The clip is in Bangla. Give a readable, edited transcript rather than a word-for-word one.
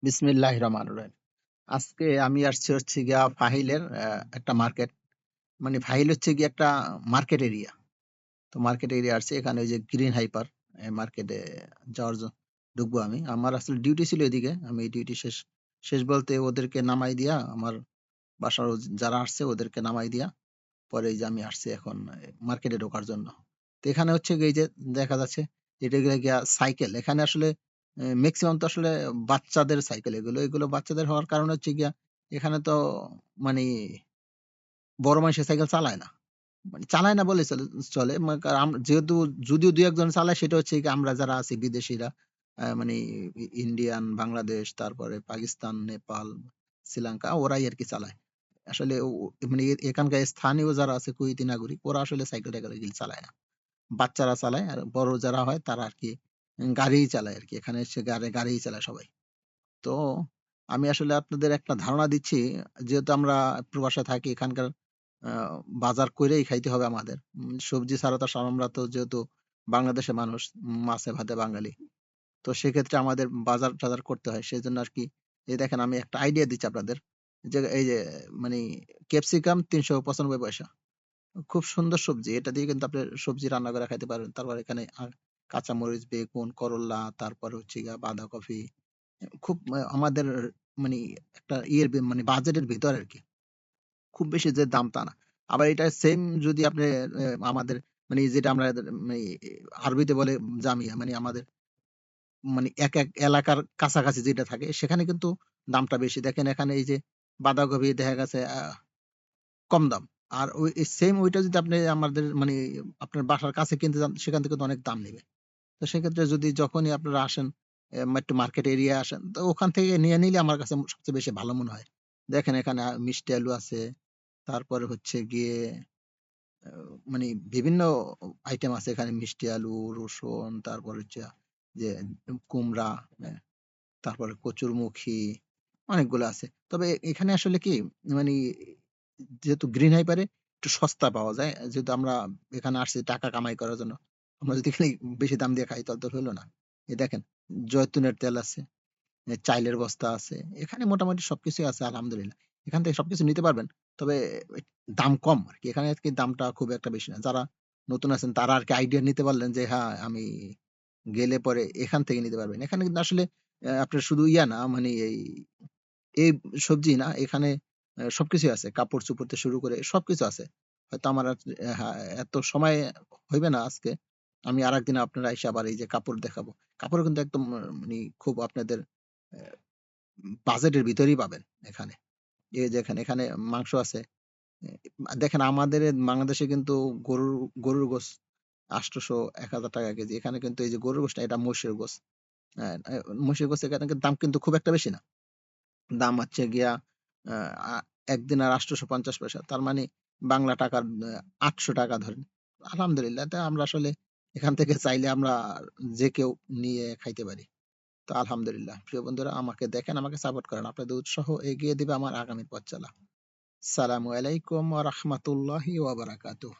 বিসমিল্লাহির রহমানির রহিম। আজকে আমি আসছি হচ্ছে গিয়া ফাহিলের একটা মার্কেট। মানে ফাহিল হচ্ছে গিয়ে একটা মার্কেট এরিয়া। তো মার্কেট এরিয়া আসছি এখানে ওই যে গ্রিন হাইপার মার্কেটে যাওয়ার ঢুকবো আমি। আমার আসলে ডিউটি ছিল এদিকে। আমি ডিউটি শেষ বলতে ওদেরকে নামাই দিয়া আমার বাসার যারা আসছে ওদেরকে নামাই দিয়া পরে এই যে আমি আসছি এখন মার্কেটে ঢোকার জন্য। তো এখানে হচ্ছে গিয়ে এই যে দেখা যাচ্ছে এটা গিয়া সাইকেল। এখানে আসলে মেক্সিমাম তো আসলে বাচ্চাদের সাইকেল এগুলো। এগুলো বাচ্চাদের হওয়ার কারণ হচ্ছে গিয়া এখানে তো মানি বড় মানুষের সাইকেল চালায় না। মানে চালায় না বললেই চলে। যেহেতু যদিও ২-১ জন চালায় সেটা হচ্ছে গিয়ে আমরা যারা আছি বিদেশীরা মানে ইন্ডিয়ান, বাংলাদেশ, তারপরে পাকিস্তান, নেপাল, শ্রীলঙ্কা ওরাই আরকি চালায়। আসলে মানে এখানকার স্থানীয় যারা আছে কুয়েতি নাগরিক ওরা আসলে সাইকেল-টাইকেল এগুলি চালায় না। বাচ্চারা চালায় আর বড় যারা হয় তারা আরকি গাড়িই চালায় আরকি। এখানে এসে গাড়িই চালায় সবাই। তো আমি আসলে আপনাদের একটা ধারণা দিচ্ছি, যেহেতু আমরা প্রবাসে থাকি এখানকার আ বাজার কইরেই খাইতে হবে আমাদের। সবজি ছাড়া তো আমরা তো যেহেতু বাংলাদেশের মানুষ, মাছে ভাতে বাঙালি। তো সেক্ষেত্রে আমাদের বাজার-টাজার করতে হয়। সেজন্য আরকি এই দেখেন আমি একটা আইডিয়া দিচ্ছি আপনাদের। যে এই যে মানি ক্যাপসিকাম ৳৩৯৫ খুব সুন্দর সবজি। এটা দিয়ে কিন্তু আপনি সবজি রান্না করে খাইতে পারবেন। তারপর এখানে কাঁচামরিচ, বেগুন, করল্লা, তারপরে হচ্ছে গিয়া বাঁধাকপি। খুব আমাদের মানি একটা মানে বাজেটের ভিতরে আরকি। খুব বেশি যে দাম তা না। আবার এটা সেম যদি আপনি আমাদের মানে যেটা আমরা মানে আরবিতে বলে জামিয়া মানে আমাদের মানে এক এলাকার কাছাকাছি যেটা থাকে সেখানে কিন্তু দামটা বেশি। দেখেন এখানে এই যে বাঁধাকপি দেখা গেছে কম দাম। আর ওই সেম ওইটা যদি আপনি আমাদের মানে আপনার বাসার কাছে কিনতে যান সেখান থেকে তো অনেক দাম নিবে। তো সেক্ষেত্রে যদি যখনই আপনারা আসেন একটু মার্কেট এরিয়ায় আসেন তো ওখান থেকে নিয়ে নিলে আমার কাছে সবচেয়ে বেশি ভালো মনে হয়। দেখেন এখানে মিষ্টি আলু আছে। তারপরে হচ্ছে গিয়ে আ মানে বিভিন্ন আইটেম আছে এখানে মিষ্টি আলু, রসুন, তারপর হচ্ছে যে কুমড়া, হ্যাঁ? তারপরে কচুরমুখী অনেকগুলো আছে। তবে এখানে আসলে কি মানে যেহেতু গ্রিন হাইপার এ একটু সস্তা পাওয়া যায়। যেহেতু আমরা এখানে আসছি টাকা কামাই করার জন্য। আমরা যদি এখানে বেশি দাম দিয়ে খাই তাহলে তো হইল না। এই দেখেন জয়তুনের তেল আছে, চাইলের বস্তা আছে। এখানে মোটামুটি সবকিছুই আছে আলহামদুলিল্লাহ। এখান থেকে সবকিছু নিতে পারবেন। তবে এ দাম কম আরকি। এখানে আরকি দামটা খুব একটা বেশি না। যারা নতুন আছেন তারা আরকি আইডিয়া নিতে পারলেন যে হ্যাঁ, আমি গেলে পরে এখান থেকে নিতে পারবেন। এখানে কিন্তু আসলে আপনার শুধু ইয়া না মানে এই সবজি না, এখানে সবকিছুই আছে। কাপড়-চোপড় থেকে শুরু করে সবকিছু আছে। হয়তো আমার হ্যাঁ, এত সময় হইবে না আজকে। আমি আরেকদিন আপনারা আইসা আবার এই যে কাপড় দেখাবো। কাপড়ও কিন্তু একদম মানি খুব আপনাদের অ্যা বাজেটের ভিতরেই পাবেন এখানে। এই যে এখানে মাংস আছে। দেখেন আমাদের বাংলাদেশে কিন্তু গরুর গোস ৮০০ ৳১,০০০ কেজি। এখানে কিন্তু এই যে গরুর গোশত না এটা মহিষের গোস। হ্যাঁ, মহিষের গোছের এখানে দাম কিন্তু খুব একটা বেশি না। দাম হচ্ছে গিয়া আ আ ১ দিনার ৮৫০ পয়সা। তার মানে বাংলা টাকার ৳৮০০ ধরেন। আলহামদুলিল্লাহ। আমরা আসলে এখান থেকে চাইলে আমরা যে কেউ নিয়ে খাইতে পারি। তো আলহামদুলিল্লাহ। প্রিয় বন্ধুরা আমাকে দেখেন, আমাকে সাপোর্ট করেন। আপনাদের উৎসাহ এগিয়ে দিবে আমার আগামী পথ চলা। সালামু আলাইকুম ওয়া রাহমাতুল্লাহি ওয়া বারাকাতুহু।